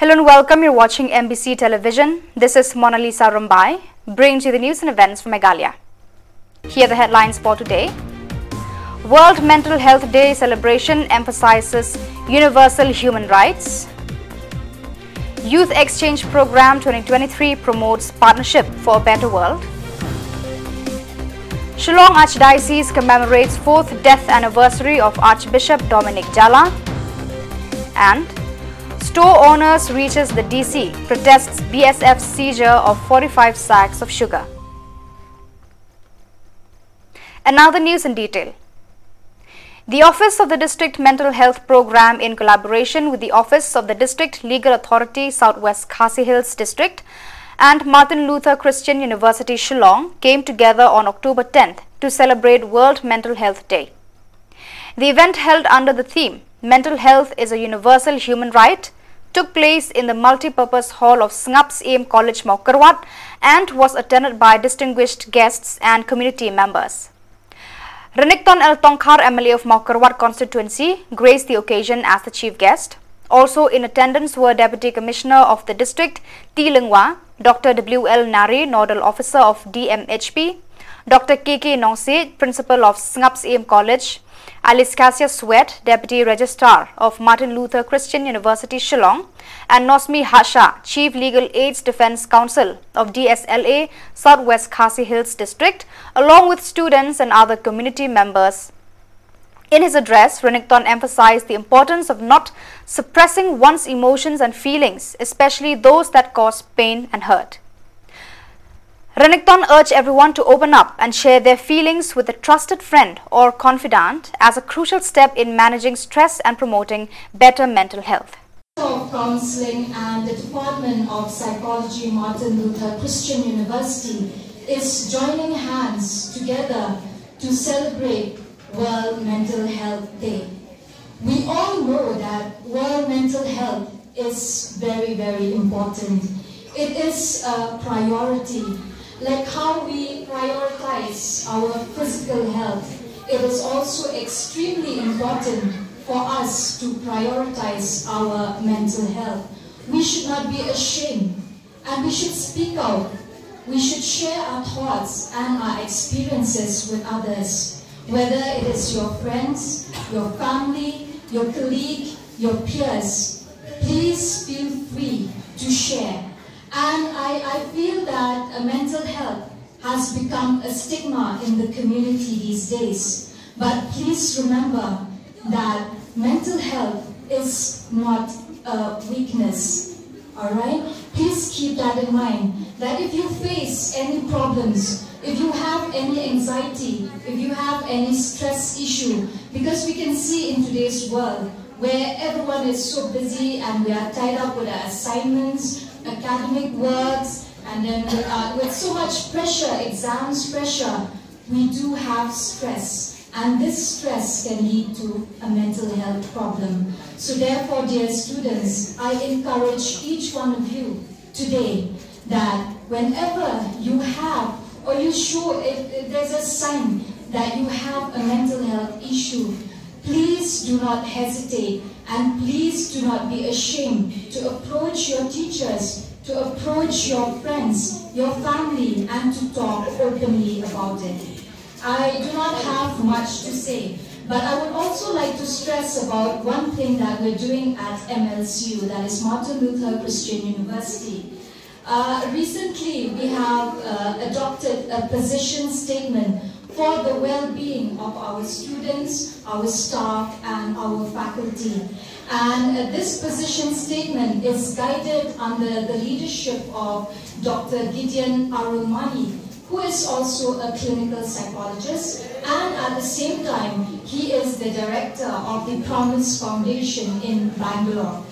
Hello and welcome. You're watching MBC Television. This is Mona Lisa Rumbai, bringing you the news and events from Meghalaya. Here are the headlines for today. World Mental Health Day celebration emphasizes universal human rights. Youth Exchange Program 2023 promotes partnership for a better world. Shillong Archdiocese commemorates 4th death anniversary of Archbishop Dominic Jala. And store owners reaches the DC, protests BSF's seizure of 45 sacks of sugar. And now the news in detail. The Office of the District Mental Health Program, in collaboration with the Office of the District Legal Authority Southwest Khasi Hills District and Martin Luther Christian University Shillong, came together on October 10th to celebrate World Mental Health Day. The event, held under the theme Mental Health is a Universal Human Right, took place in the multi-purpose hall of Sngaps Aim College, Maukarwat, and was attended by distinguished guests and community members. Renikton El Tongkhar, MLA of Maukarwat constituency, graced the occasion as the chief guest. Also in attendance were Deputy Commissioner of the District, T. Lingwa, Dr. W.L. Nari, Nodal Officer of DMHP, Dr. K.K. Nongse, Principal of Sngaps Aim College, Alice Cassia Sweat, Deputy Registrar of Martin Luther Christian University Shillong, and Nosmi Hasha, Chief Legal Aids Defense Counsel of DSLA Southwest Khasi Hills District, along with students and other community members. In his address, Renikton emphasized the importance of not suppressing one's emotions and feelings, especially those that cause pain and hurt. Renikton urged everyone to open up and share their feelings with a trusted friend or confidant as a crucial step in managing stress and promoting better mental health. Of Counseling and the Department of Psychology, Martin Luther Christian University, is joining hands together to celebrate World Mental Health Day. We all know that World Mental Health is very, very important. It is a priority. Like how we prioritize our physical health, it is also extremely important for us to prioritize our mental health. We should not be ashamed, and we should speak out. We should share our thoughts and our experiences with others, whether it is your friends, your family, your colleague, your peers. Please feel free to share. And I feel that mental health has become a stigma in the community these days. But please remember that mental health is not a weakness. Alright? Please keep that in mind. That if you face any problems, if you have any anxiety, if you have any stress issue, because we can see in today's world where everyone is so busy and we are tied up with our assignments, academic works, and then with so much pressure, exams pressure, we do have stress, and this stress can lead to a mental health problem. So therefore, dear students, I encourage each one of you today that whenever you have, or you show if there's a sign that you have a mental health issue, please do not hesitate, and please do not be ashamed to approach your teachers, to approach your friends, your family, and to talk openly about it. I do not have much to say, but I would also like to stress about one thing that we're doing at MLCU, that is Martin Luther Christian University. Recently, we have adopted a position statement for the well-being of our students, our staff, and our faculty. And this position statement is guided under the leadership of Dr. Gideon Arulmani, who is also a clinical psychologist, and at the same time, he is the director of the Promise Foundation in Bangalore.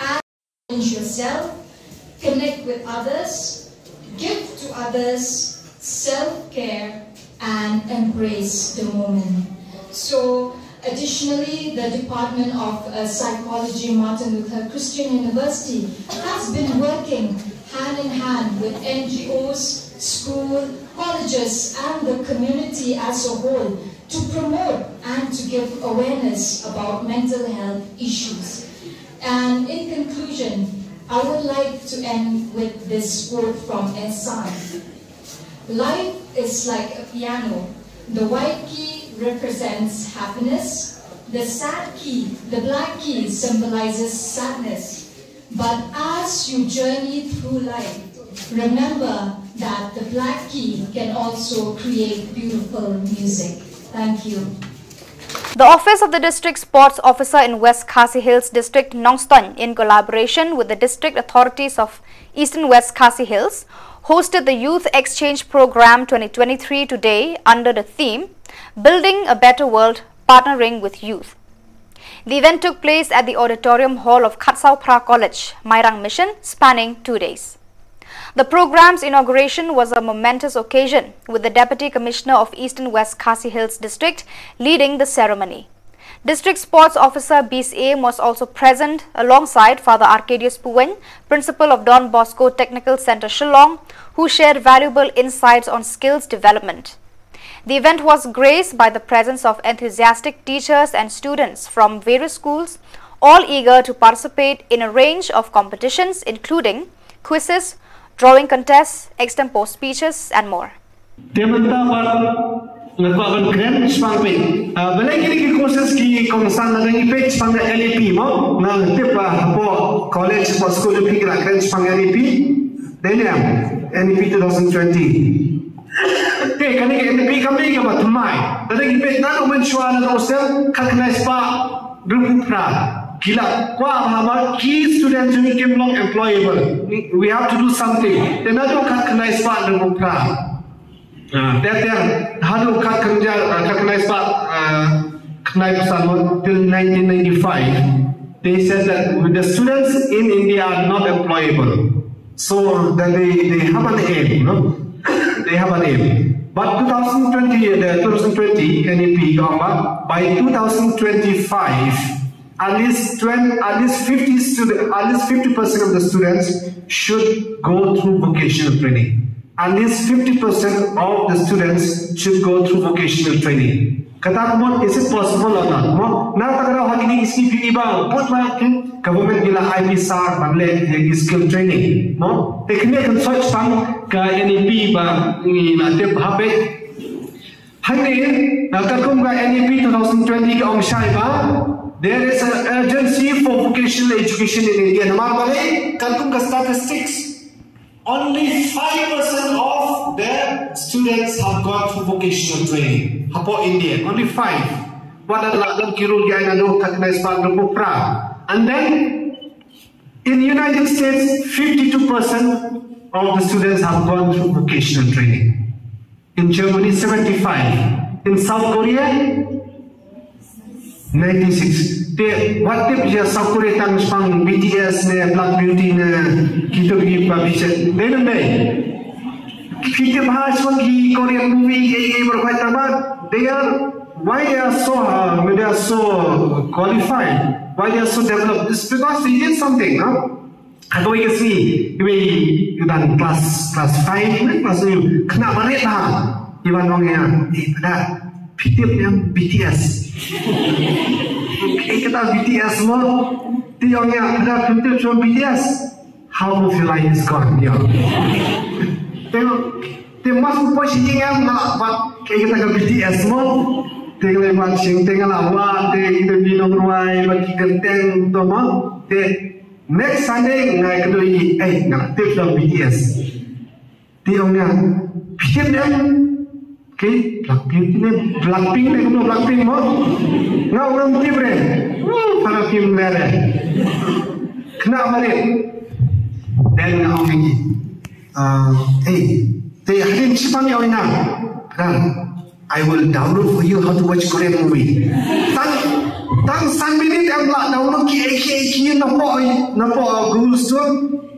And challenge yourself, connect with others, give to others, self-care, and embrace the moment. So, additionally, the Department of Psychology, Martin Luther Christian University, has been working hand in hand with NGOs, school, colleges, and the community as a whole to promote and to give awareness about mental health issues. And in conclusion, I would like to end with this quote from Ehsan. Life is like a piano. The white key represents happiness. The sad key, the black key, symbolizes sadness. But as you journey through life, remember that the black key can also create beautiful music. Thank you. The Office of the District Sports Officer in West Khasi Hills District, Nongston, in collaboration with the district authorities of Eastern West Khasi Hills, hosted the Youth Exchange Program 2023 today under the theme, Building a Better World, Partnering with Youth. The event took place at the Auditorium Hall of Khatsao Phra College, Mairang Mission, spanning 2 days. The program's inauguration was a momentous occasion, with the Deputy Commissioner of Eastern West Khasi Hills District leading the ceremony. District Sports Officer BCA was also present alongside Father Arcadius Puwen, Principal of Don Bosco Technical Center Shillong, who shared valuable insights on skills development. The event was graced by the presence of enthusiastic teachers and students from various schools, all eager to participate in a range of competitions including quizzes, drawing contests, extempore speeches and more. NEP 2020. Okay, kan ini NEP kami ke batu mai. Tadi kita nak mencuba dan osel kalkulasi pak berupra. Gila, kuah hama key students who become employable. We have to do something. Then ada kalkulasi pak berupra. Then ada kalkulasi pak kenai pesan till 1995. They said that the students in India are not employable. So then they have an aim, no? They have an aim. But 2020 NEP government, by 2025, at least 50% of the students should go through vocational training. At least 50% of the students should go through vocational training. Kata aku, is it possible or not? Nak tak ada hari ini isi PE bang, buat macam government gila IPSAR bangle skill training. Teknik kan search bang ke NEP bang ni nanti habis. Hari ini nak aku ke NEP 2020 ke Ongsai bang. There is an urgency for vocational education in India. Nampak balik kan aku ke statistics. Only 5% of the students have gone through vocational training. Hapo India, only 5. What are the kirurgi and and then in the United States, 52% of the students have gone through vocational training. In Germany, 75. In South Korea, 96. What if you South Korea tang spang BTS ne Black Beauty ne kita pergi publish. They don't know. Kita bahas lagi Korean movie berkait tamat. Why they are so qualified? Why they are so developed? It's because they did something, no? How we can see you done class 5, class 6. Kenapa balik lah? Iwan orangnya, pada pitip yang BTS. Kita BTS semua, tiangnya ada pitip from BTS. How of your life is gone, ya? Tengok masuk posisi yang nak buat kita ke BTS semua. Tengok lewat sing, tengok lawak, kita minum ruai, bagi genteng, tu mah. Next Sunday ngai kedua lagi, nak tips from BTS. Tiangnya pitip yang okay, Blackpink ni kena Blackpink mo. Ngau orang tibre. Para film mere. Kena balik. Dan ngau lagi. They hadin Spanish or na. I will download for you how to watch Korean movie. Tang sang minit am la download ki nampak Google Store.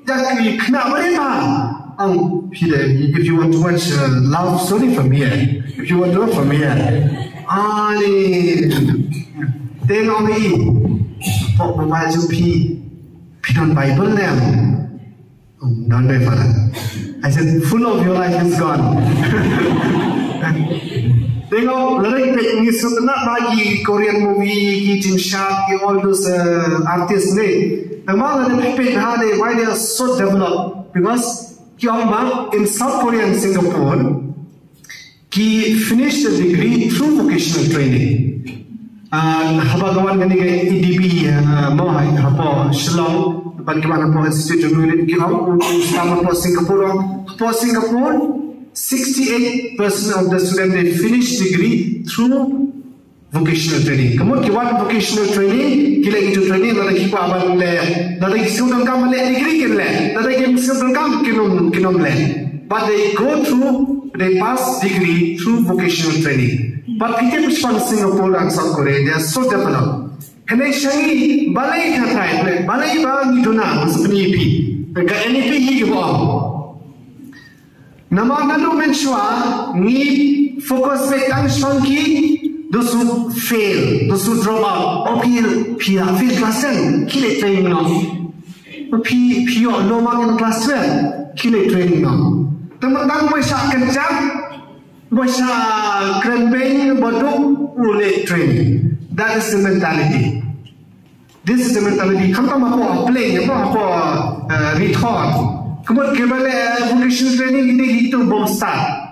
Jadi kena balik lah. If you want to watch a love story from here, if you want to watch from here, tengok ni, pok membaca Pinon Bible ni, don't be father. I said, full of your life is gone. Tengok lari ni sebenarnya bagi Korean movie, Jin Shark, all those artists ni. Memang ada Peit why they are so developed because in South Korea and Singapore, he finished the degree through vocational training. Habagawan gani ke EDB mau hapo Shillong, bagaimana hapo Institute of Unit kau sama hapo Singapore. 68% of the students they finish degree through vocational training. Kamu kiwan vocational training, kila itu training nada kipa aban le, nada student kam le degree kin le, nada kim student kam kinom le. But they go through, they pass degree through vocational training. But people from Singapore and South Korea, they are so developed. Kena syangi balai katai, balai bang itu na sebenarnya pi, ke NEP hiu. Nama nalu menshua ni focus back ang shonki those who fail, those who drop out, or fail class 10, kile training no. Pio no mark in class 12, kile training no. Teman-teman masya kencang, masya krempeng, boduk, ule training. That is the mentality. This is the mentality. Kamu apa play, apa retort. Kemudian kembali vocational training ini itu bom start.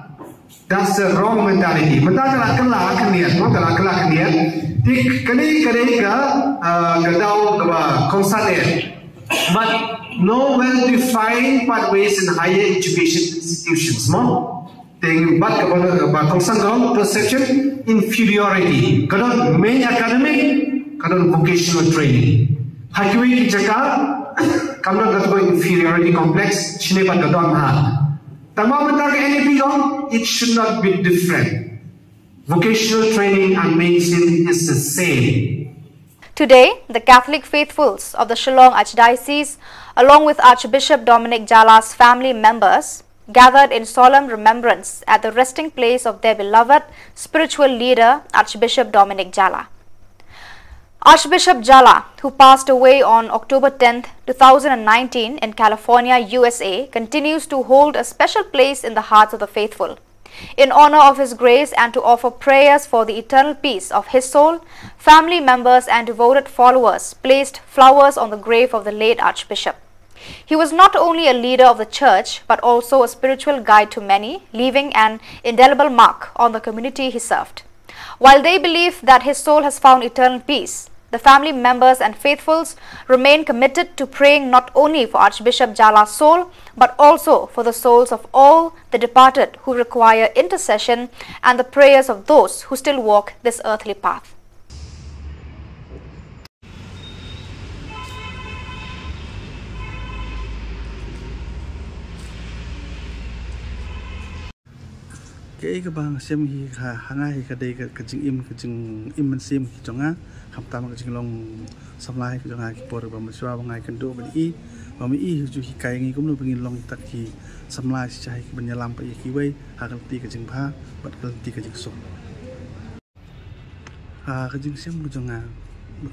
That's the wrong mentality. Mentara kelak keniat, mentara kelak keniat. Tik kini ke gadau konsalnya. But no well-defined pathways in higher education institutions. Mo, ting bat konsal perception inferiority. Kadang main academic, kadang vocational training. Hakui kita kamu nak inferiority complex, sini pada doang mahal. Tamam mentang NEP dong, it should not be different. Vocational training and mainstream is the same. Today, the Catholic faithfuls of the Shillong Archdiocese, along with Archbishop Dominic Jala's family members, gathered in solemn remembrance at the resting place of their beloved spiritual leader, Archbishop Dominic Jala. Archbishop Jala, who passed away on October 10, 2019 in California, USA, continues to hold a special place in the hearts of the faithful. In honor of his grace and to offer prayers for the eternal peace of his soul, family members and devoted followers placed flowers on the grave of the late Archbishop. He was not only a leader of the church, but also a spiritual guide to many, leaving an indelible mark on the community he served. While they believe that his soul has found eternal peace, the family members and faithfuls remain committed to praying not only for Archbishop Jala's soul, but also for the souls of all the departed who require intercession and the prayers of those who still walk this earthly path. Cái bang xem hi hangai cái đây cái chừng im mình xem trong á ham tam cái chừng long sắm lai cái trong á cái bor bang maswa bang ai kan do bang i ju hi kai ngi cũng được bang long tak hi sắm lai si chai bang nyalam pa ki wei ha kan ti cái chừng pha bat kan ti cái chừng so cái chừng xem cái trong á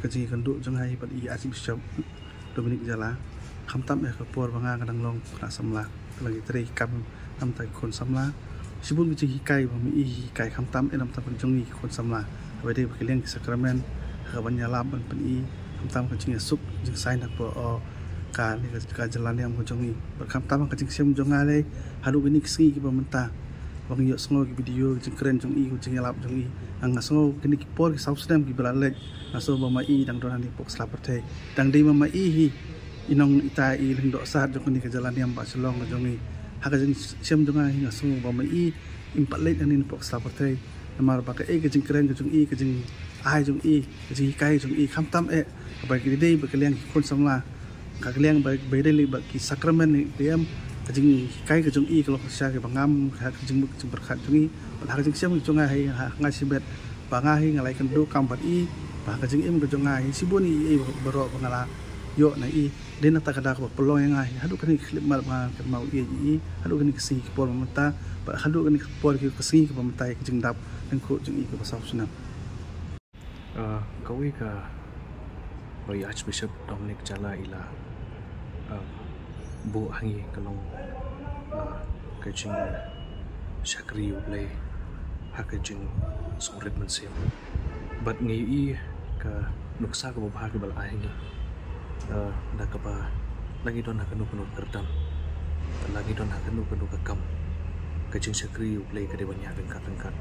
cái chừng kan do trong ai bat i Archbishop Dominic Jala ham tam cái bor bang ai kan long ra sắm la lagi teri kam ham tai kon sắm la Sibun bici hikai bami hikai kamtam enam tapan jongi kon samla awede bakiliang sakramen kabanya laban pen kamtam kacing suk jing sain apa ka ni ka jalan yang jongi berkamtam kacing siam jongale hadu gini kisi ki pamenta bang yo sngo ki video jing keren jongi jing lap jongi ang sngo gini ki por ki sausdam ki balalek aso bama dang donani pok slaperte dang dei mama hi inong ita ling do sat jong ni ka jalan yang ba Shillong jongi Hakajeng siam jonga hinga sungu bama impat late anin pok slaperte namar baka kajing keren kajing kajing ai jong kajing kai jong kamtam ba ki dei ba kaliang kon samla ka kaliang ba dei ba ki sakramen ni diam kajing kai kajing kalau sya ke bangam kajing muk berkat jong ba kajing siam jonga hai ngai sibet ba ngai ngalai kan do kam bat ba kajing im kajing ngai sibun baro bangala yo na den tak ada ko pelong yang ai hadu kan klip mal ma kan mau hadu kan kesi ki por mata ba hadu kan por ki kesi ki mata ki jing dap dan ko jing ki pasau sunam kawi ka bai Archbishop Dominic Jala ila bu hangi kalong ka jing shakri uble hakajing songret mensiam bat ngi ka nuksa ka babha ka bal ai ni da ka ba lagi don hakanu kanu kerdan lagi don hakanu kanu ka kam kajing sakri uplay ka de banyak rengkat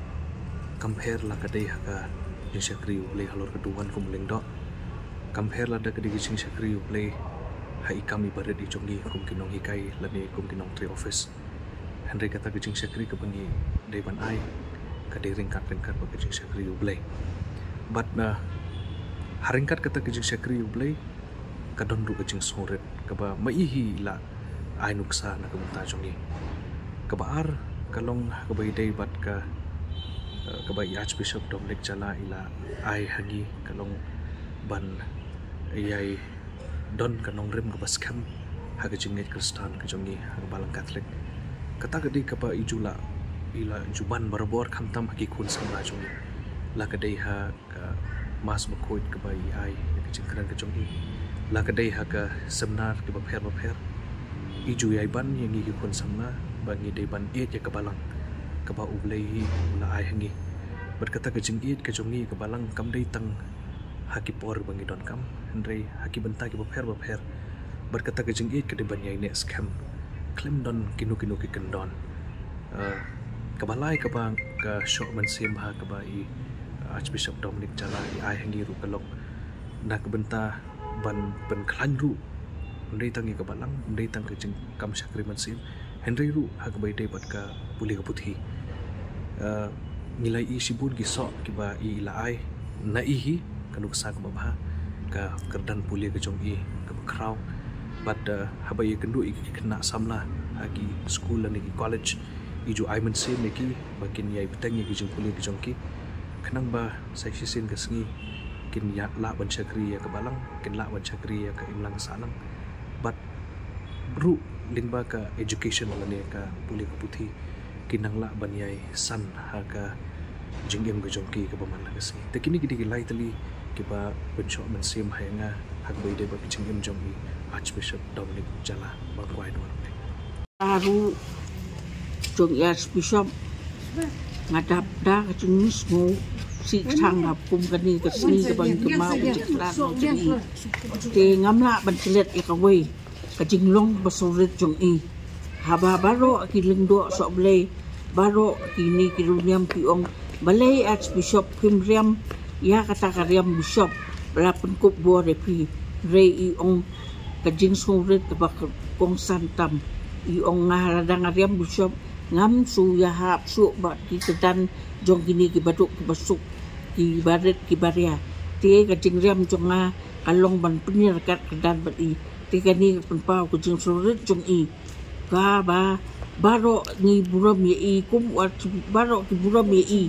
compare la ka de haka jing sakri uplay halor keduan kumleng do compare la da ka de jing sakri uplay hai kami baret di jongi kum kinong hikai lani kum kinong tri office Henry kata kajing sakri ka bangi de ban ai ka de rengkat ba kajing sakri uplay but haringkat kata kajing sakri uplay kadon ru kajing songret ka ba maihi la ai nuksa na kamunta jongi ka baar kalong ka bai dei bat ka bai Archbishop Dominic Jala ila ai hangi kalong ban ai don kanong rem ka baskam ha kajing net Kristan ka jongi ha balang Catholic kata kadi ka ba ijula ila juban barbor khamtam haki khun samra jongi la ka dei ha ka mas makoit ka bai ai kajing kran ka jongi la ka dei ha ka seminar ka ba pher iju yai ban yang ngi kun sama bangi dei ban et ya kabalang ka ba ublei la ai hangi berkata ke jing et ke jongi ka balang kam dei tang haki por bangi don kam hendrei haki benta ki ba pher berkata ke jing et ke de ban yai ne scam claim don kinu ki kendon ka balai ka bang ka shok man sim ha ka ba i Archbishop Dominic Jala ai hangi ru kalok na ka benta ban klan ru Henry tangi ka balang, Henry tang ka jing kam sakri mansim, Henry ru hak bai dei bat ka puli ka puthi. Nilai sibun ki sok ki ba i laai na ihi kanuk sa ka babha ka kerdan puli ka jong i ka kraw but habai kendu i kena samla hagi school ni ki college iju ai mansim ni ki bakin yai betangi ki jong puli ka jong ki kenang ba sai sisin ka sengi kin ya la ban sakri ya ka balang kin la ban sakri ya ka imlang sanang but ru lingba ka education wala ne ka puli ka puthi kinang la banyai san ha ka jingem ga jongki ka baman la kasi te kini gidi lai tali ki ba benchok man sim hainga hak bai de ba jingem jongi Archbishop Dominic Jala ba kwai do aru jong Archbishop ngadap da ka jenis mo si thang ngap kum ka ni ka sini ka bang ka mau jiklan no jini te ngamla ban telet e ka wei ka jinglong basoret jong i haba baro ki lingdo so blei baro kini ki runyam ki ong balai Archbishop Kimriam ya kata karyam bishop berapun kup bo repi rei i ong ka jing soret ka bak kong santam i ong ngaradang karyam bishop ngam su ya hap su ba ki kedan jong kini ki baduk ki basuk ki baret ki baria te ka jingrem jonga kalong ban penir kat kedan bat i te ka ni penpau ku jing soret jong i ka ba baro ni buram ye i kum wat baro ki buram ye i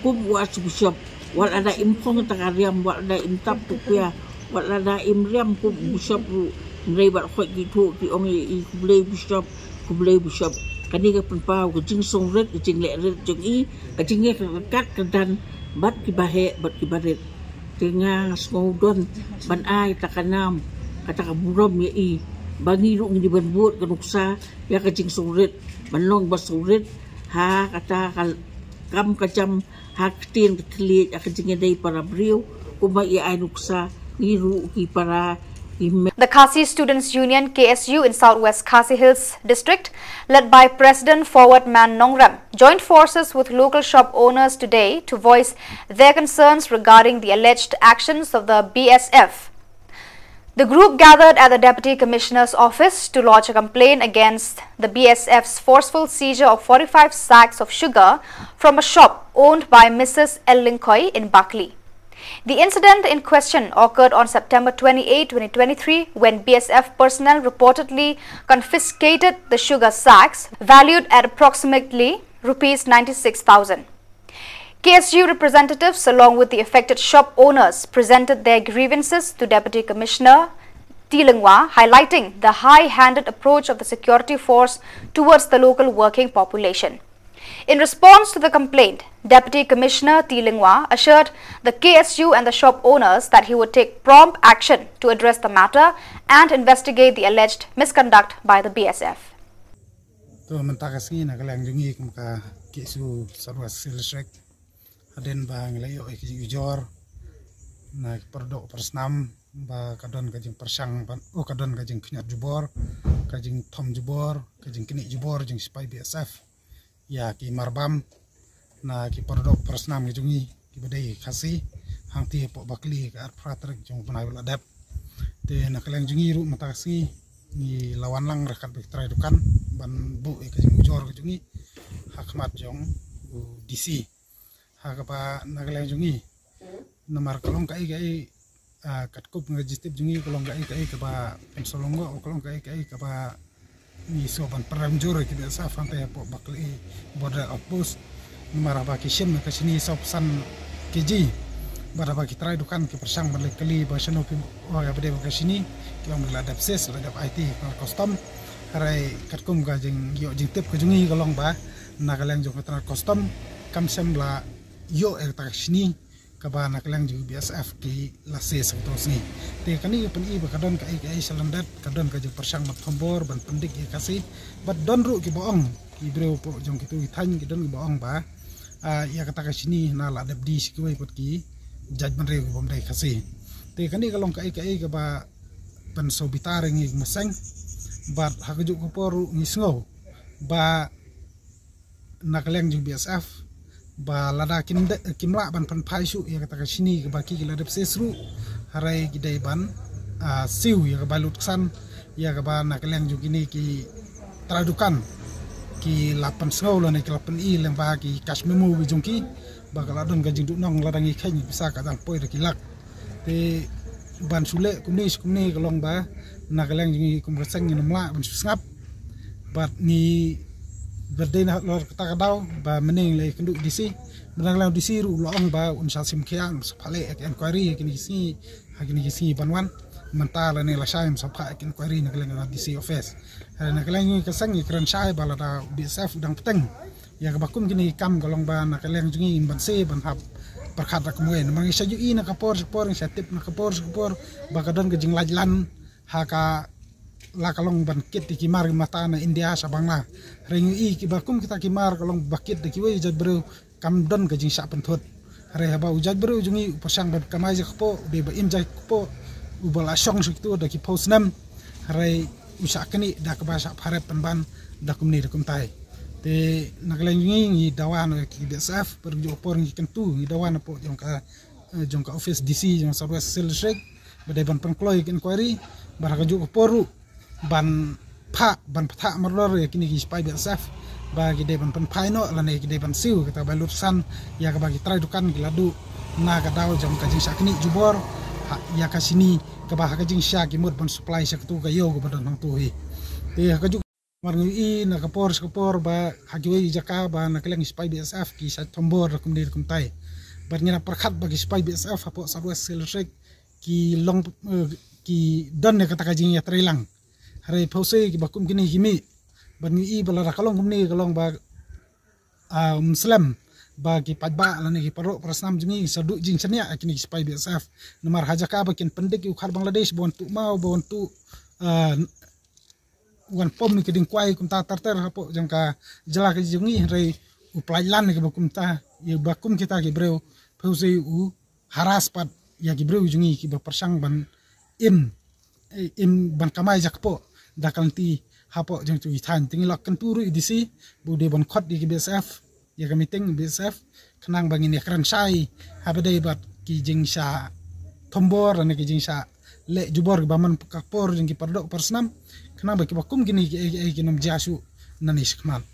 kum wat bishop wal ada impong takariam wal ada imtap tukya wal ada imriam kum bishop rei bat khoi ki thu ki ong ye i kublei bishop kani ka penpau ku jing soret ku jing le ret jong i ka jing ye kat kedan bat ki bahe bat ki baret tenga snowdon ban ai takanam kata ka buram ye i bangi ru ngi ban buat ka nuksa ya ka jing soret banlong basoret ha kata kam kacam ha tin kli ka jing dei para brio kuma ia ai nuksa ni ru ki para. The Khasi Students Union KSU in Southwest Khasi Hills district, led by President Forward Man Nongrem, joined forces with local shop owners today to voice their concerns regarding the alleged actions of the BSF. The group gathered at the Deputy Commissioner's office to lodge a complaint against the BSF's forceful seizure of 45 sacks of sugar from a shop owned by Mrs. El Linkoy in Bakli. The incident in question occurred on September 28, 2023, when BSF personnel reportedly confiscated the sugar sacks valued at approximately Rs 96,000. KSU representatives, along with the affected shop owners, presented their grievances to Deputy Commissioner Tilingwa, highlighting the high-handed approach of the security force towards the local working population. In response to the complaint, Deputy Commissioner Tilingwa assured the KSU and the shop owners that he would take prompt action to address the matter and investigate the alleged misconduct by the BSF. kisu sarwas silsrek aden bang layo ki ujor na perdok persnam ba kadon kajing persang kadon kajing knyat jubor kajing tom jubor kajing kini jubor jing spy BSF ya ki marbam na ki perdok persnam jungi ki badai khasi hangti po bakli ka pratrek jong banai ladap te na kaleng jungi ru matasi ni lawan lang rekat bektrai dukan ban bu kajing ujor jungi hakmat jong DC hakapa na kaleng jungi nomor kolong kai katkup ngejistip jungi kolong kai kaba pensolongo kolong kai kaba ni soban peramjur ki biasa fantai po bakli border outpost nomor apa kisem ke sini sopsan keji berapa kita try dukan ke persang balik kali bahasa nopi oh ya bade ke sini kita meladap ses ladap IT custom harai katkum ga jing yo jing tip ke jungi kolong ba na kaleng jong tra custom kam sembla yo ta sini kaba nak lang ju BSF ki lase terus ni te kani pen I kadon ka ai salandat kadon ka ju persang mat thombor ban pendik ya kasih bat don ru ki boong ki breu po jong kitu ithan ki don ki boong ba ya kata ka sini na la dab di sikoi pot ki judgment re bom dai kasih te kani kalong ka ai ba pen so bitar ngi masang bat ha ju ko por ngi sngo ba nak lang ju BSF ba lada kimla ban pan paisu ya kata ka sini ke baki ladap sesru harai gidai ban siu ya ka balut san ya ka ba nak leng ju gini ki tradukan ki lapan sngau lo ne ki lapan I lemba ki kasmemu bijungki ba ka ladon ka jing nong ladangi khen bisa ka dang poi ki lak te ban sule kumni kalong ba nak leng ju kum reseng ni nomla ban sngap bat ni berdena lor kata kadau ba mening le kenduk DC menang law DC ru loong ba unsal sim khiang sapale ek inquiry kini si banwan mentala ne la shaim sapa ek inquiry ne keleng DC office na keleng ka sang ikran shai bala da BSF dang peteng ya ka bakum kini kam golong ba na keleng jungi ban se ban hab perkhat rak muen mangi saju I na kapor sa tip na kapor ba kadon ke jing lajlan ha ka la kalong ban kit ki mar mata na India sabangla rengu I ki bakum kita ki mar kalong bakit de ki we jad bro kam don ka jing sa penthot re haba ujad bro jungi pasang ban kamai je ko be ba im jai ko ubal asong situ de ki posnam re usa kini da ka basa pare penban da kumni de kumtai te nagleng jungi dawan ki BSF per jo por ngi kentu dawan po jong ka office DC jong Southwest Silsrek bade ban pengkloi inquiry baraka jo poru ban pha marlor ya kini ki spy BSF bagi de ban paino la ne ki de ban siu kata balut san ya ka bagi try dukan ki ladu na ka daw jam ka jing sakni jubor ya ka sini ka ba ka jing sha ki mud ban supply sak tu ka yo ko ban nang tu hi te ka ju marngi I na ka por ba ha ki we jaka ba na keleng spy BSF ki sa tombor kum dir kum tai bar ngina perkhat bagi spy BSF apo Southwest Silsrek ki long ki don ne kata ka jing ya trilang hari pause ki bakum kini kimi bani I bala rakalong kumni kalong ba muslim ba ki padba lani ki parok prasnam jungi sadu jing chania kini spy BSF nomor hajaka bakin pendik ki ukhar Bangladesh bon tu mau bon tu wan pom ki ding kwai kum ta tarter hapo jangka jela ki jungi hari uplailan ki bakum ta ye bakum kita ki breu pause u haras pat ya ki breu jungi ki persang ban im ban kamai jakpo dakanti hapo jeng tu ithan tingilak kenturu idisi bude bon khot di BSF ya ka meeting BSF kenang bangin ya kran sai habade bat ki jing sa tombor ne ki jing sa le jubor baman kapor jeng ki pardok persnam kenang baki bakum gini ki nom jasu nanis kmal.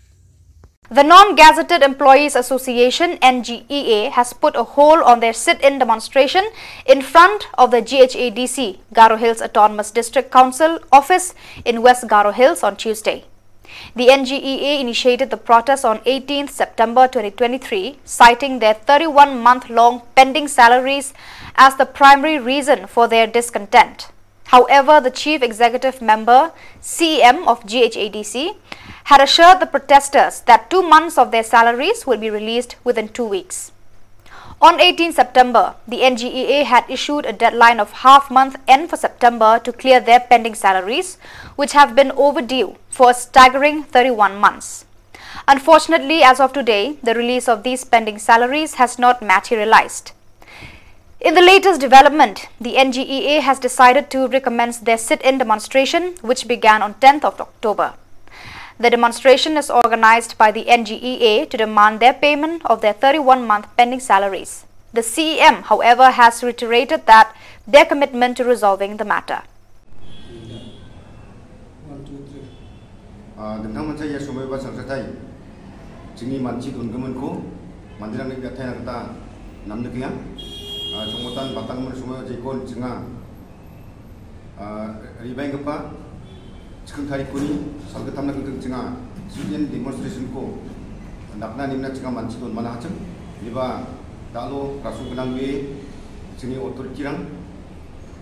The Non-Gazetted Employees Association NGEA has put a hold on their sit-in demonstration in front of the GHADC, Garo Hills Autonomous District Council office in West Garo Hills on Tuesday. The NGEA initiated the protest on 18th September 2023, citing their 31-month-long pending salaries as the primary reason for their discontent. However, the Chief Executive Member, CEM of GHADC, had assured the protesters that 2 months of their salaries will be released within 2 weeks. On 18 September, the NGEA had issued a deadline of half-month end for September to clear their pending salaries, which have been overdue for a staggering 31 months. Unfortunately, as of today, the release of these pending salaries has not materialized. In the latest development, the NGEA has decided to recommence their sit-in demonstration, which began on 10th of October. The demonstration is organized by the NGEA to demand their payment of their 31-month pending salaries. The CEM, however, has reiterated that their commitment to resolving the matter. demonstration ko nakna nimna chinga manchi don mana hacham liba dalo rasu benang be sini authority rang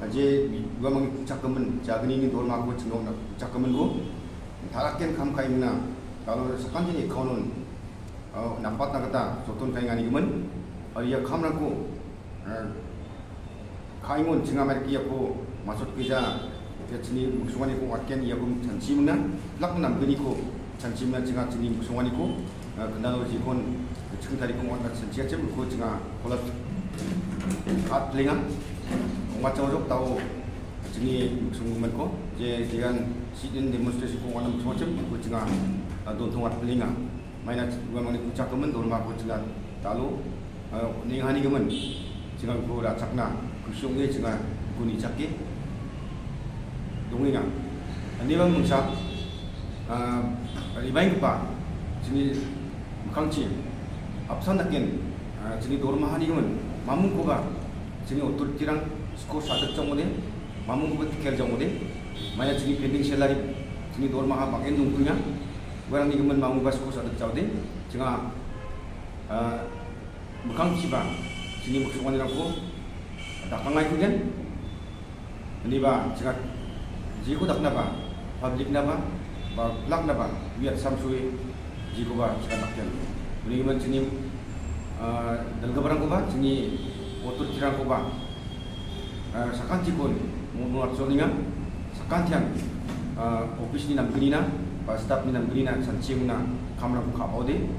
aje gua mangi cakamen jagni ni dor ma ko chingo na cakamen go tharaken kham kai mina dalo sakanji ni khonon napat nakata soton kai ngani gemen ya kham rang ko kaimun chinga mer ki ko masuk kija sini musuhani ko aken ya ko chanchi mina lakna beni ko chanchi mina chinga sini musuhani ko kendalo jikon cikin tadi ko wan chanchi chem ko chinga kolat at lenga macam jok tahu sini musuhman ko je jian sidin demonstrasi ko wan macam ko chinga don tungat lenga maina gua mani kucak kemen don ma ko chinga talu ni hani kemen chinga ko ra chakna kusyong ge chinga kuni chakki 동의가 네번 문자 리바인 바 지니 강치 앞선다겐 지니 도르마하니면 마문고가 지니 오토리티랑 스코 사득 정모데 마문고가 티켈 정모데 마야 지니 펜딩 셀라리 지니 도르마하 막엔 동꾸냐 왜랑 이거면 마문고가 스코 사득 자오데 제가 무강치바 지니 목소원이라고 다강아이 그겐 니바 제가 jiko dak naba public naba ba plak naba wiat samsui jiko ba sekarang nakyan beli man sini dalga barang ko ba sini otor tirang ko ba sakan jikon muat solinga sakan tiang office ni nam grina ba staff ni nam grina sanchi muna kamera ko kaode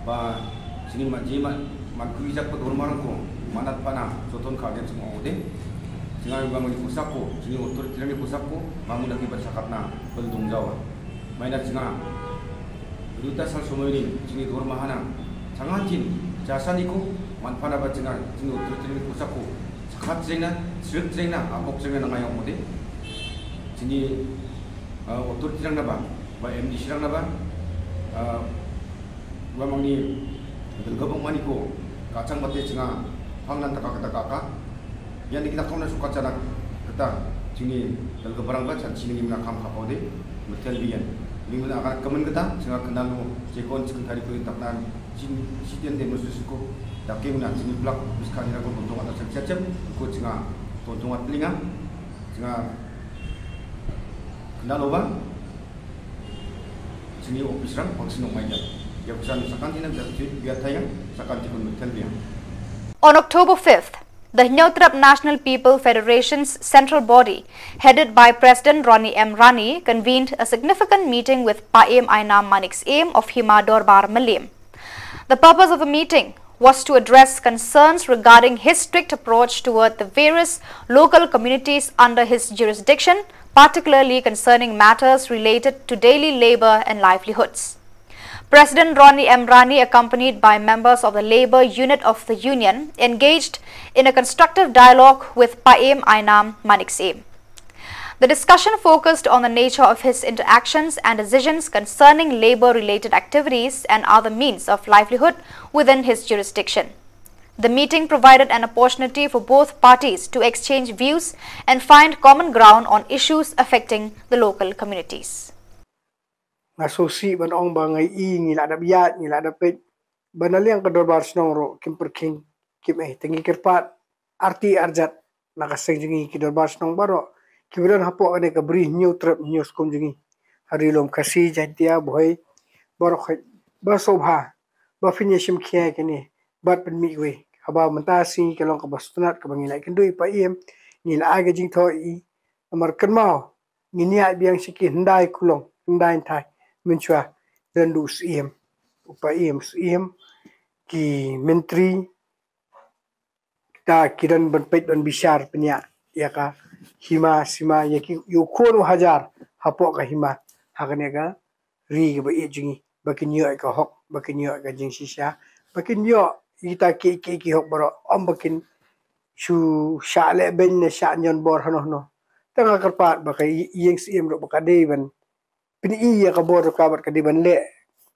ba sini majima magkui jak ko dormarang ko manat pana soton kagen semua ode Jangan lupa mengi pusako, sini otor tirani pusako, bangun lagi bersakapna bendung Jawa. Mainan singa, berita sal semua ini, sini dor mahana, jangan jin, jasa niku, manfaat apa jangan, sini otor tirani pusako, sakat jengna, seret jengna, abok jengna nangayang mode, sini otor tirang naba, ba MD sirang naba, gua mangi delgabung maniko, kacang mate singa, pangnan takak. Yang kita kamu suka cara kita sini dalam keberangkat dan sini kita kamu kapode betul bian. Ini kita akan kemen kita sehingga kenal lo jekon cikin hari kita taknan sini demonstrasi ko dakem na sini blak misalnya aku tonton atas cecep ko sehingga tonton at telinga sehingga kenal lo bang sini office rang vaksin omainya. Ya pesan sekarang ini biar tayang sekarang cikun betul bian. On October 5th, the Hnyothrap National People Federation's central body, headed by President Ronnie M. Rani, convened a significant meeting with Paim Ainam Manik's Aim of Hima Dorbar Malim. The purpose of the meeting was to address concerns regarding his strict approach toward the various local communities under his jurisdiction, particularly concerning matters related to daily labor and livelihoods. President Ronnie M. Rani, accompanied by members of the labor unit of the union, engaged in a constructive dialogue with Paim Ainam Manik's Aim. The discussion focused on the nature of his interactions and decisions concerning labor-related activities and other means of livelihood within his jurisdiction. The meeting provided an opportunity for both parties to exchange views and find common ground on issues affecting the local communities. Asosi ban ong bangai I ngila ada biat ngila ada pet banaliang kedorbar snongro kim perking kim tengi kerpat arti arjat nakaseng jengi kedorbar snong baro kiberan hapo ane ka bri Hnyothrap news kom jengi harilom kasi jantia boy baro khat ba sobha ba finyeshim khia kene bat pen mi we haba mentasi kelong ka bastunat ka bangila kendui Paim ngila aga jing tho I amar kenmau nginia biang sikih ndai kulong ndai thai Menchua dan dus iem upaim ki menteri kita kiran ban Peit ban bishar penya ya ka hima sima ya ki yukun hajar hapok ka hima hakane ka ri ba ejingi bakin yo ka hok bakin yo ka jing shisha bakin yo kita ki hok baro om bakin shu sha le ben ne sha nyon bor hano no tanga karpat bakai yeng sim ro bakade ban pin i ya ka bor ka bat kadi ban le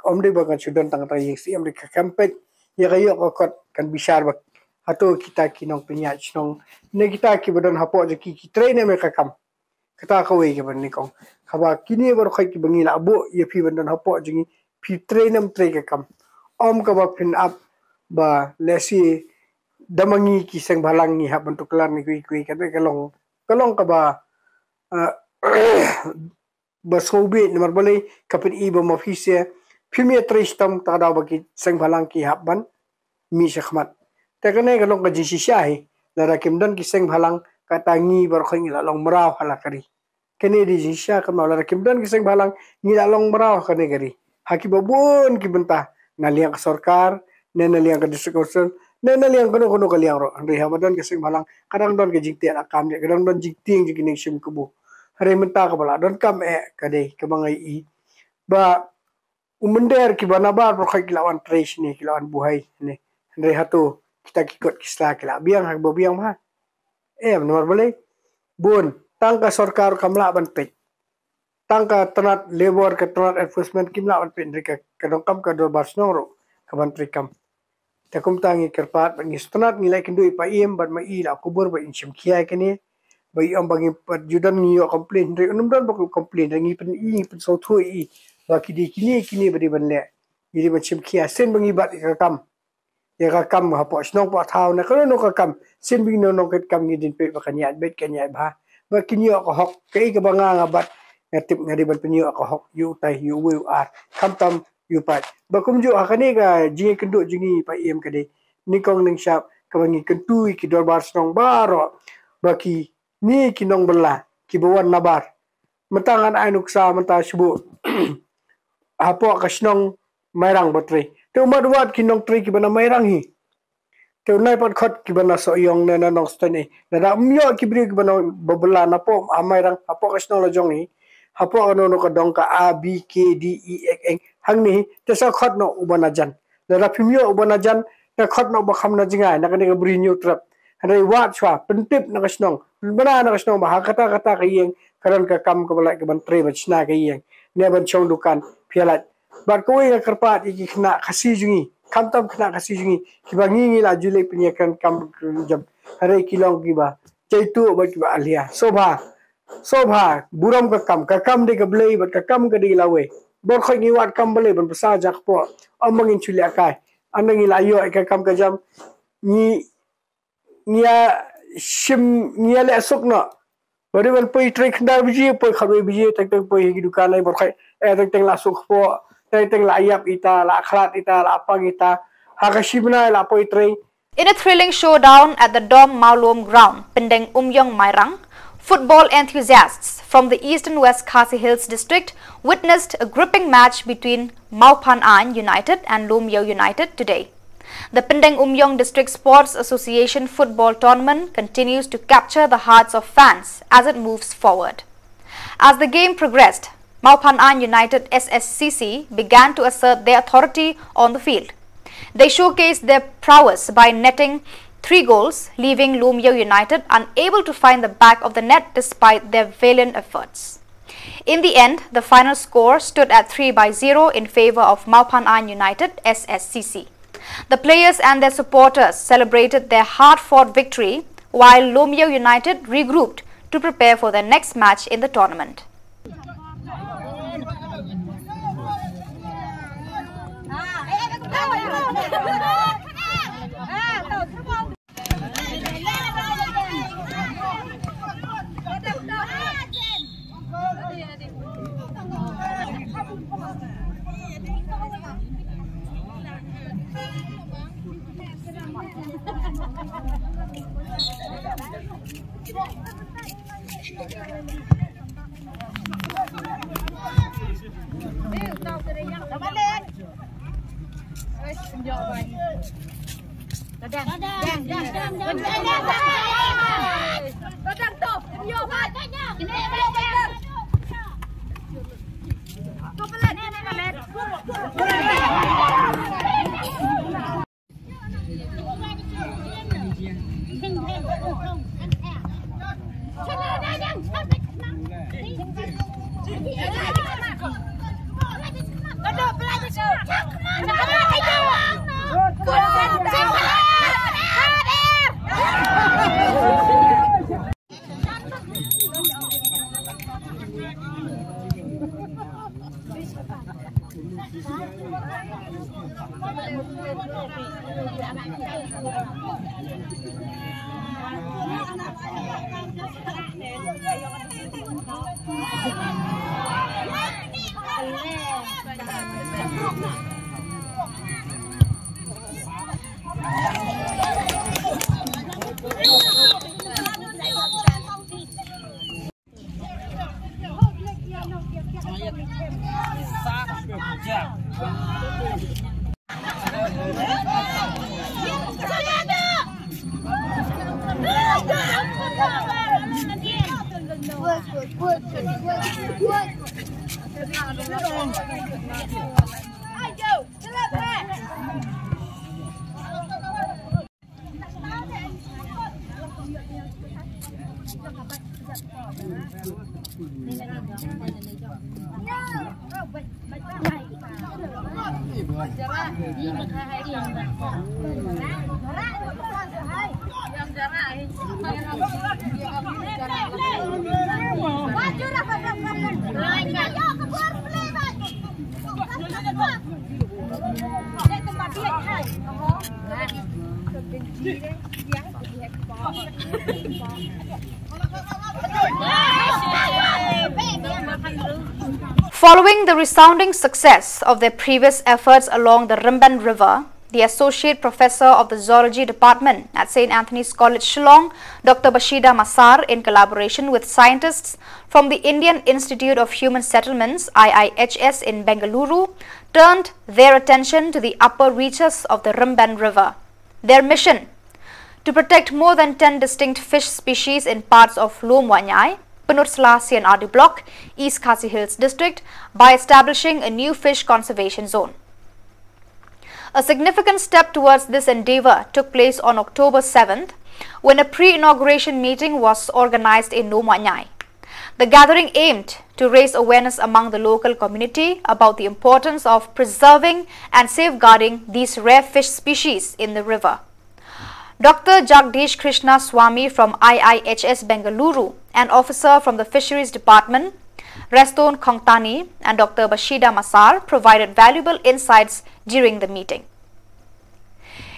om de bakan sudan tang tang yeng sim ri ka kampet ya ka yo ka kot kan bishar bak atau kita kinong penyat nong ne kita ki badan hapo je ki train me ka kam kata ka we ke ban ni kong khaba kini bar khai ki bangi la bo ye phi badan hapo je phi train ka kam om ka ba pin up ba lesi damangi ki seng balang ni ha bentuk kelar ni kui kata kalong ka ba basobe nomor boleh kapin iba mafise phi tristam ta da ba ki seng balang ki habban mi shakhmat tekane kalong ka jisisyahi lara kimdan kiseng halang katangi barkhoi ngila long meraw halakari kene di jisya kan lara kimdan kiseng halang ngila long meraw kane gari haki babon ki bentah naliang ka sarkar naliang ka district council naliang kono kaliang ro andai hamadan kiseng halang kadang don ke jikti akam de kadang don jikti jiki ning sim kubu hare mentah ka bala don kam kade ke bangai i ba umender ki banabar barkhoi kilawan trace ni kilawan buhai ni andai hatu kita kikut kisah kila biang hak biang mah nomor boleh bun tangka sarkar kamla ban Peit tangka tenat labor ke tenat enforcement kimla ban Peit mereka kadongkam ka dor barsnoro ka ban trikam takum tangi kerpat bangi tenat nilai kendu ipaim ban mai la kubur ba inchim kia kene bai am bangi judan ngiyo complain re unum dan bakul complain rangi pen so thui ba kini bari ban le jadi macam kia sen bangi bat ka kam ya ka kam hapo snong pa thau na kono ka kam sin bing no ket kam ni din Peit bakanya bet kanya ba kinyo ka hok kai ka banga ngabat ngatip ngadi ban penyo ka hok yu tai yu wi ar kam tam yu pat bakum ju akane ka jingi kendu jingi pa em kade ni kong ning syap ka bangi kentui ki dor bar snong baro baki ni kinong bela ki bawan nabar mentangan ainuksa menta subu hapo ka snong mairang batre te umat wat kinong tri ki bana mairang hi te nai pat khot ki bana so yong na nong stone na da myo ki bri ki bana babla na po amairang apo ka snong la jong hi apo ano no ka dong ka a b k d e x n hang ni te sa khot no ubana jan na da phimyo ubana jan te khot no ba kham na jingai na ka ni ka bri new trap hanai wat chwa pentip na ka snong bana na ka snong ba kata ka yeng karan ka kam ka bala ka ban tre ba chna ka yeng ne ban chong dukan phialat bar koi ka karpat iki kena kasih jungi kamtam kena kasih jungi kiba ngi la julai penyakan kam jam hare kilong kiba caitu ba kiba alia sobha buram ka kam de ka blei ba ka kam ka de lawe bor khoi ngi wat kam blei ban pasa jak po amangin chuli akai anangi la yo ka kam ka jam ni nia shim nia le sukna bari ban poi trek ndar biji poi khabe biji tak poi hi dukan lai bor khoi tak la suk po teng la ayap ita la khlat ita la apang ita hakashibna la poitrei. In a thrilling showdown at the Dom Maulom ground, Pendeng Umyong Mairang, football enthusiasts from the East and West Khasi Hills district witnessed a gripping match between Maupan An United and Lom Yau United today. The Pendeng Umyong District Sports Association football tournament continues to capture the hearts of fans as it moves forward. As the game progressed, Maupan An United SSCC began to assert their authority on the field. They showcased their prowess by netting 3 goals, leaving Lom Yau United unable to find the back of the net despite their valiant efforts. In the end, the final score stood at 3-0 in favor of Maupan An United SSCC. The players and their supporters celebrated their hard-fought victory, while Lom Yau United regrouped to prepare for their next match in the tournament. Following the resounding success of their previous efforts along the Rimban River, the Associate Professor of the Zoology Department at St. Anthony's College, Shillong, Dr. Bashida Masar, in collaboration with scientists from the Indian Institute of Human Settlements, IIHS in Bengaluru, turned their attention to the upper reaches of the Rimban River. Their mission: to protect more than 10 distinct fish species in parts of Lomwanyai, Penursla CNRD Block, East Khasi Hills District, by establishing a new fish conservation zone. A significant step towards this endeavour took place on October 7th, when a pre-inauguration meeting was organized in Lomwanyai. The gathering aimed to raise awareness among the local community about the importance of preserving and safeguarding these rare fish species in the river. Dr. Jagdish Krishna Swami from IIHS Bengaluru, an officer from the Fisheries Department, Reston Kongtani, and Dr. Bashida Masar provided valuable insights during the meeting.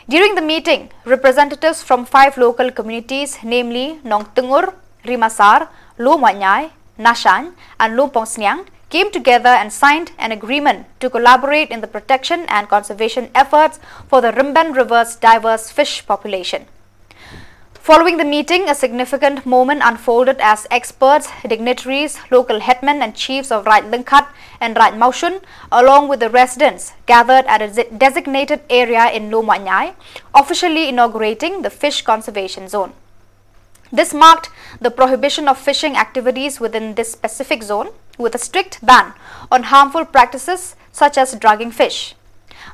During the meeting, representatives from 5 local communities, namely Nongtungur, Rimasar, Lomwanyai, Nashan, and Lompongsnyang, came together and signed an agreement to collaborate in the protection and conservation efforts for the Rimban River's diverse fish population. Following the meeting, a significant moment unfolded as experts, dignitaries, local headmen and chiefs of Rait Lingkhat and Rait Maushun, along with the residents, gathered at a designated area in Lomwanyai, officially inaugurating the fish conservation zone. This marked the prohibition of fishing activities within this specific zone, with a strict ban on harmful practices such as drugging fish.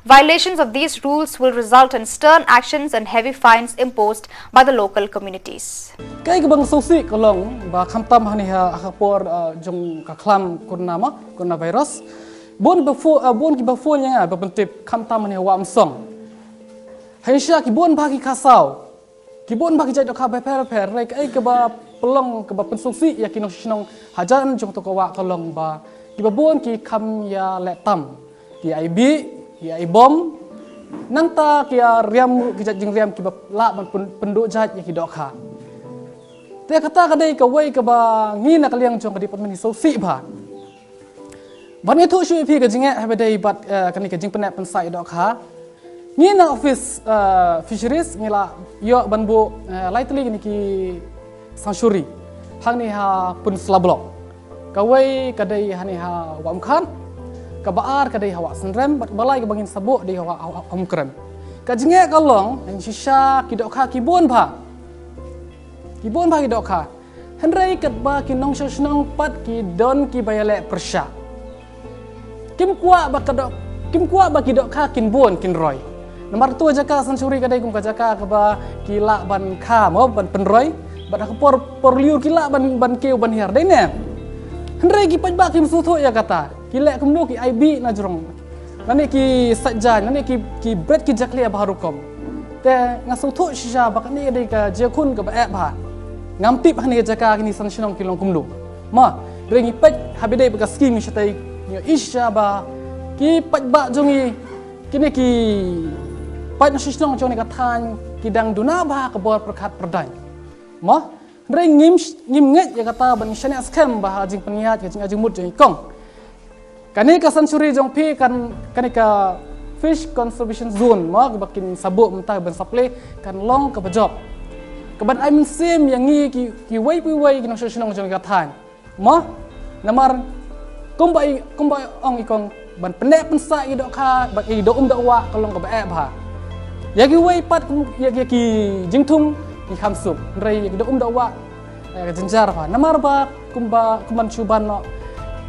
Violations of these rules will result in stern actions and heavy fines imposed by the local communities. Kay bang susi kolong ba kamtam haniha akapor jong kaklam coronavirus bon ki before nya ba pentip kamtam haniha wa amsong. Haisha ki bon bagi kasau ki bon bagi jai dokha per like ai ke ba pelong ke ba pensusi ya kinong sinong hajan jong to wa kolong ba ki ba bon ki kam ya letam ki ai bi ki ai bom nang ta ki riam ki jing riam ki ba la man penduk jat ya ki dokha te kata kadai ka wei ke ba ngina kaliang jong kadi penmeni susi ba ban itu shui pi ke jinge ha dai bat kani ke jing penak pensai dokha ngina office fisheries ngila yo banbu lightly ni ki sansuri hang ni ha pun slablok kawai kadai hani ha wam khan kebaar kadai hawa senrem bat balai ke bangin sabuk di hawa krem kajinge kalong yang shisha kidok kha kibon bha kidok kha henrei kat ba kinong shnong pat ki don ki bayale persha kim kwa ba kidok kha kin bon kin roy nomor tu jaka sansuri kadai kum kajaka ke ba kila ban kha mo ban penroy bat por liur kila ban keu ban hiar dai ne henrei ki pajba kim sutho ya kata kilek kumno ki IB na jrong nani ki sajjan nani ki bread ki jaklia baharukom te ngasu thu shisha bakani dei ka jekun ka ba ba ngamtip hani jaka kini sanshinong kilong kumlo ma rengi paj habide ba skim shatai yo isha ba ki pajba jongi kini ki paj shishnong joni ka than ki dang duna ba ka bor perkhat perdai ma reng ngim nget ya kata ban shania scam ba jing peniat jing ajing mut jing kong kanika sansuri jong pi kanika fish conservation zone ma bakin sabuk mentah ban supply kan long ke bejob keban ai sim yang ngi ki wei ki no shinong jong ka than ma namar kumbai ong ikong ban penek pensa i dok kha ba i do dok wa kalong ke ba ba ya ki wei pat ya ki jingthum ki khamsuk rei ki do dok wa jinjar ba namar ba kumban chuban no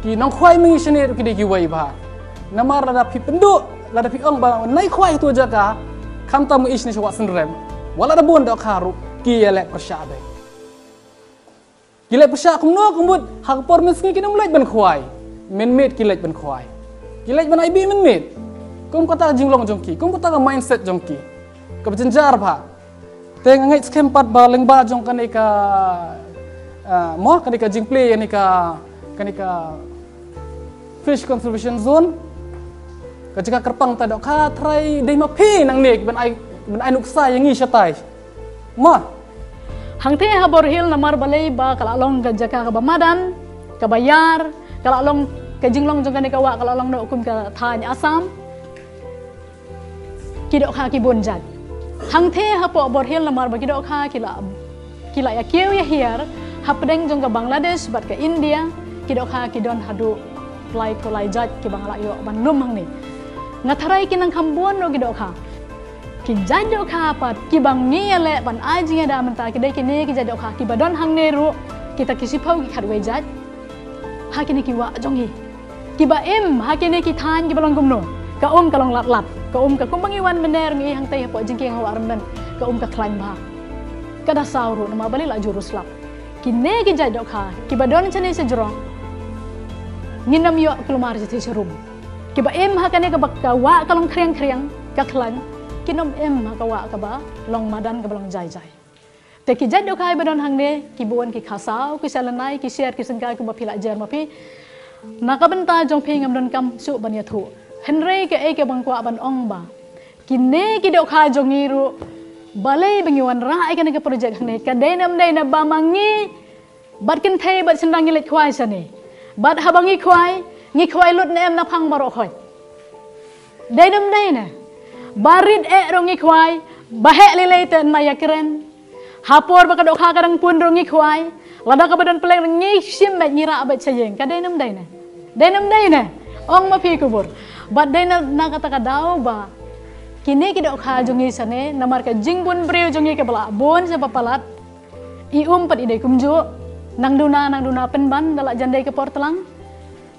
ki nong khwai mengi sene ki de ki wai ba namar lada pi penduk lada pi ong ba nai khwai tu jaga kham tam is ni wa senrem wala da bon dok kharu ki ele persha be ki le persha kumno kumbut hak por meski ki nom lej ban khwai men met ki lej ban khwai ki lej ban IB men met kum kata jinglong jongki kum kata mindset jongki ka jenjar ba te ngai scam pat ba leng ba jong kanika mo kanika jingplay kanika fish conservation zone kajika kerpang ta dok kha trai dei ma phi nang nek ben ai nuksa yang ngi shatai ma hangte ha bor hil namar balai ba kala long kajaka ka bamadan ka bayar kala long ka jinglong jong kanika wa kala long no kum ka thany asam ki dok kha ki bonjat hangte ha po bor hil namar ba ki dok kha kila ya kieu ya hier ha pedeng jong ka Bangladesh bat ka India kidok kha kidon hadu plai kolai jat ki bangla yo ban lum hang ni ngatharai kinang khambon no kidok kha ki jadok kha pat ki bang ni le ban ai jinga da menta ki dei ki ne ki jadok kha ki badon hang ne ru kita ki sipau ki khatwe jat ha kini ki wa jongi ki ba em ha kini ki than ki balong gumno ka kalong lat ka ka kumbangi wan mener ngi hang tai po jingking hawa remben ka ka klaim ba kada sauru nama bali la jurus lap ki ne ki jadok kha ki badon chane se jrong nginam yo kelumar jati serum ki ba em ha kane ka bakka wa kalong kriang ka klan kinom em ha ka wa ka ba long madan ka balong jai te ki jadok kha badon hang ne ki buan ki khasau ki salanai ki share ki sengkai ku ma phila jer ma phi naka benta jong phi ngam don kam su ban ya thu henrei ke e ke bangkwa ban ong ba ki ne ki dok kha jong iru balai bengiwan ra ai kane ka project hang ne ka denam dei na ba mangi bat kin thei bat sendangi let khwai sane bat habangi khwai lut nem na phang baro khoi denam dei na barit e rongi khwai bahe lele ten maya keren hapor ba ka dok kha kadang pun rongi khwai lada ka badan peleng ngi sim ba nyira ba sayeng ka denam dei na ong ma phi kubur bat dei na kata ka dau ba kini ki dok kha jongi sane namar ka jingbun breu jongi ke bala bon sa papalat i pat ide kumjo nang duna penban dalak jandai ke portelang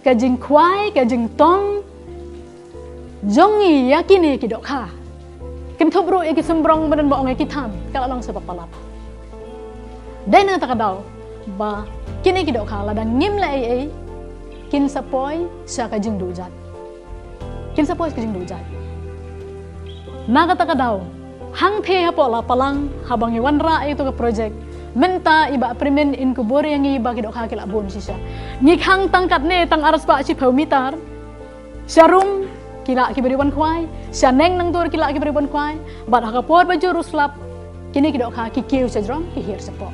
ka jing khwai ka jing tong jongi yakini ki dok kha kim thobru e ki sembrong badan ba ong ki tham kala long sa papalat dai na ta ka dau ba kini ki dok kha la dan ngim la ai kin sapoi sa ka jing dujat naga taka daw hang the ha pola palang habang iwan ra itu ke project menta iba primen in kubur yang iba kidok ha kila bon sisa ngik hang tangkat ne tang aras ba si mitar syarum kila ki beriwan khwai syaneng nang tur kila ki beriwan khwai bat ha kapor baju ruslap kini kidok ha ki kiu sajrong ki hir sepo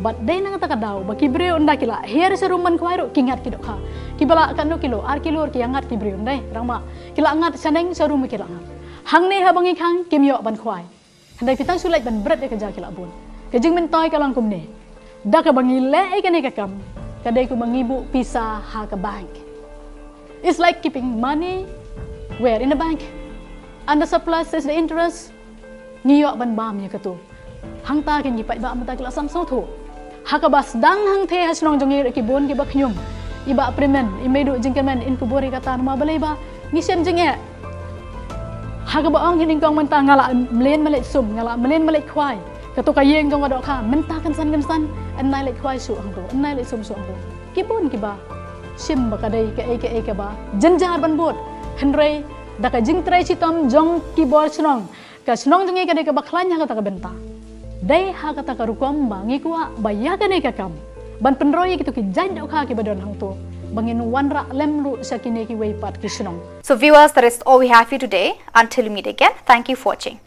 bat dai nang taka daw ba ki breu nda kila hir serum man khwai ro kingat kidok ha ki bala kan no kilo ar kilor ki angat ki breu ndai rama kila angat syaneng serum kila angat hang ne habang ikang kimyo ban khwai handai pitang sulai ban berat de kerja kila bun kejing mentoy kalang kum ne da ka bangi le ke ne ka kam kadai ku mangibu pisa ha ka bank It's like keeping money where in the bank. And the surplus is the interest. Ngiyok ban bam ya katu. Hang ta kin yipai ba mata kila sam so thu. Hakabas dang hang the hasnong jongi ki bon ki baknyum. Iba premen imedu jingkemen in kubori kata nama balai ba. Ngisem jenge. Hakaba ong hining kong menta ngala melen melek sum ngala melen melek khwai. Katu kayeng jong wadok kha menta kan san annai lek khwai su hang tu annai lek sum su hang tu. Ki bon ki ba. Sim ba kadai ke ba. Jenjar ban bot. Henry daka jing trai citom jong keyboard senong ka senong jengi kadai ka baklanya kata ka benta dai ha kata ka rukom bangi kuwa baya kadai ka kam ban penroy kitu ki jain dok ha ki badon hang tu bangin wanra lemlu sakine ki wei pat ki senong. So viewers, that is all we have for you today. Until we meet again, thank you for watching.